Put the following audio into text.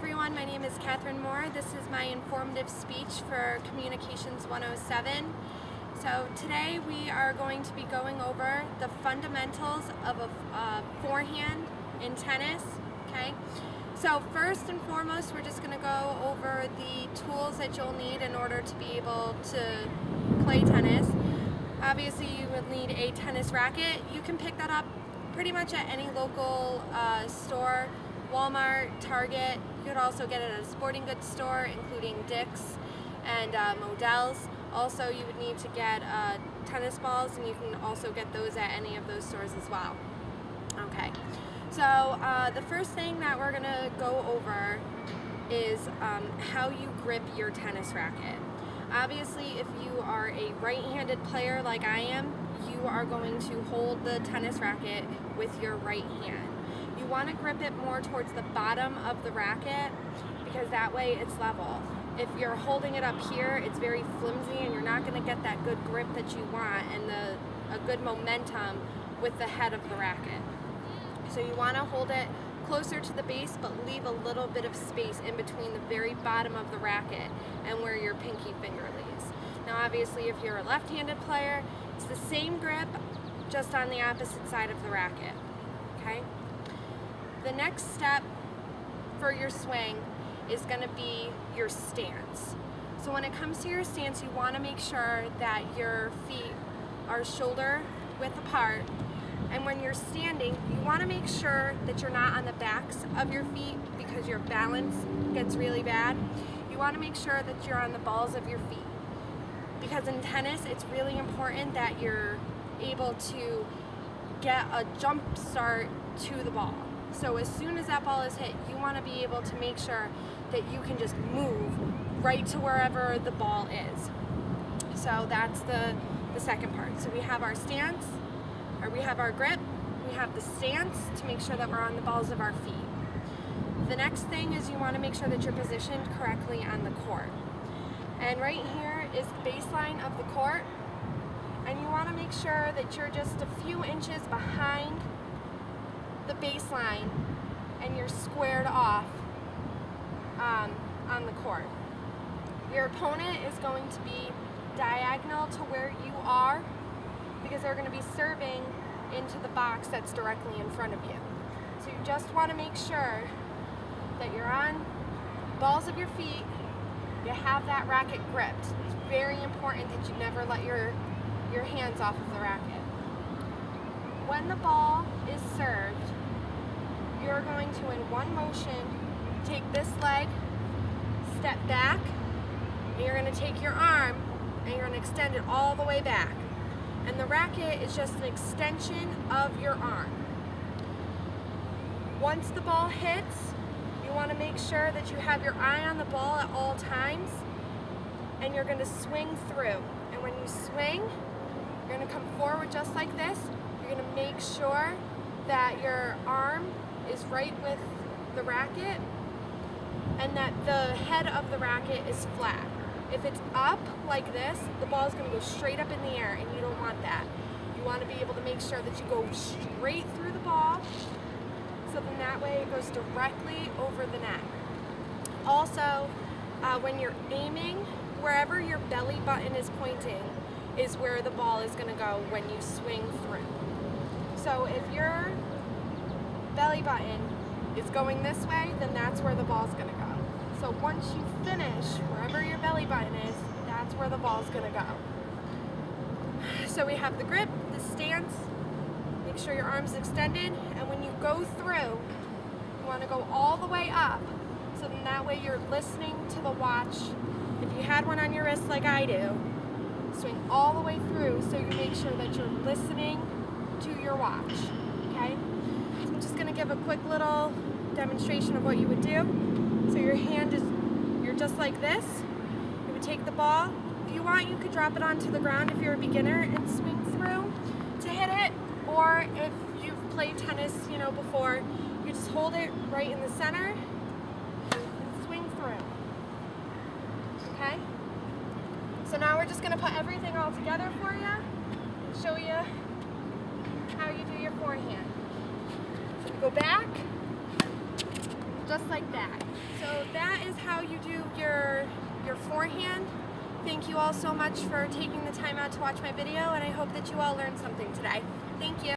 everyone, my name is Katherine Mohr. This is my informative speech for Communications 107. So today we are going to be going over the fundamentals of a forehand in tennis. Okay. So first and foremost, we're just going to go over the tools that you'll need in order to be able to play tennis. Obviously, you would need a tennis racket. You can pick that up pretty much at any local store. Walmart, Target. You could also get it at a sporting goods store, including Dick's and Modell's. Also, you would need to get tennis balls, and you can also get those at any of those stores as well. Okay, so the first thing that we're going to go over is how you grip your tennis racket. Obviously, if you are a right-handed player like I am, you are going to hold the tennis racket with your right hand. You want to grip it more towards the bottom of the racket because that way it's level. If you're holding it up here, it's very flimsy and you're not going to get that good grip that you want and a good momentum with the head of the racket. So you want to hold it closer to the base but leave a little bit of space in between the very bottom of the racket and where your pinky finger lays. Now obviously if you're a left-handed player, it's the same grip just on the opposite side of the racket. Okay? The next step for your swing is going to be your stance. So when it comes to your stance, you want to make sure that your feet are shoulder width apart. And when you're standing, you want to make sure that you're not on the backs of your feet because your balance gets really bad. You want to make sure that you're on the balls of your feet. Because in tennis, it's really important that you're able to get a jump start to the ball. So as soon as that ball is hit, you want to be able to make sure that you can just move right to wherever the ball is. So that's the second part. So we have our stance, or we have our grip, we have the stance to make sure that we're on the balls of our feet. The next thing is you want to make sure that you're positioned correctly on the court. And right here is the baseline of the court. And you want to make sure that you're just a few inches behind the baseline and you're squared off on the court. Your opponent is going to be diagonal to where you are because they're going to be serving into the box that's directly in front of you. So you just want to make sure that you're on balls of your feet, you have that racket gripped. It's very important that you never let your hands off of the racket. When the ball is served, you're going to, in one motion, take this leg, step back, and you're going to take your arm and you're going to extend it all the way back. And the racket is just an extension of your arm. Once the ball hits, you want to make sure that you have your eye on the ball at all times, and you're going to swing through. And when you swing, you're going to come forward just like this. You're going to make sure that your arm is right with the racket and that the head of the racket is flat. If it's up like this, the ball is going to go straight up in the air, and you don't want that. You want to be able to make sure that you go straight through the ball, so then that way it goes directly over the net. Also, when you're aiming, wherever your belly button is pointing is where the ball is going to go when you swing through. So if your belly button is going this way, then that's where the ball's going to go. So once you finish wherever your belly button is, that's where the ball's going to go. So we have the grip, the stance, make sure your arm's extended, and when you go through, you want to go all the way up, so then that way you're listening to the watch. If you had one on your wrist like I do, swing all the way through so you make sure that you're listening to your watch. Okay? So I'm just going to give a quick little demonstration of what you would do. So your hand is, you're just like this. You would take the ball. If you want, you could drop it onto the ground if you're a beginner and swing through to hit it. Or if you've played tennis, before, you just hold it right in the center and swing through. Okay? So now we're just going to put everything all together for you and show you how you do your forehand. So we go back, just like that. So that is how you do your forehand. Thank you all so much for taking the time out to watch my video, and I hope that you all learned something today. Thank you.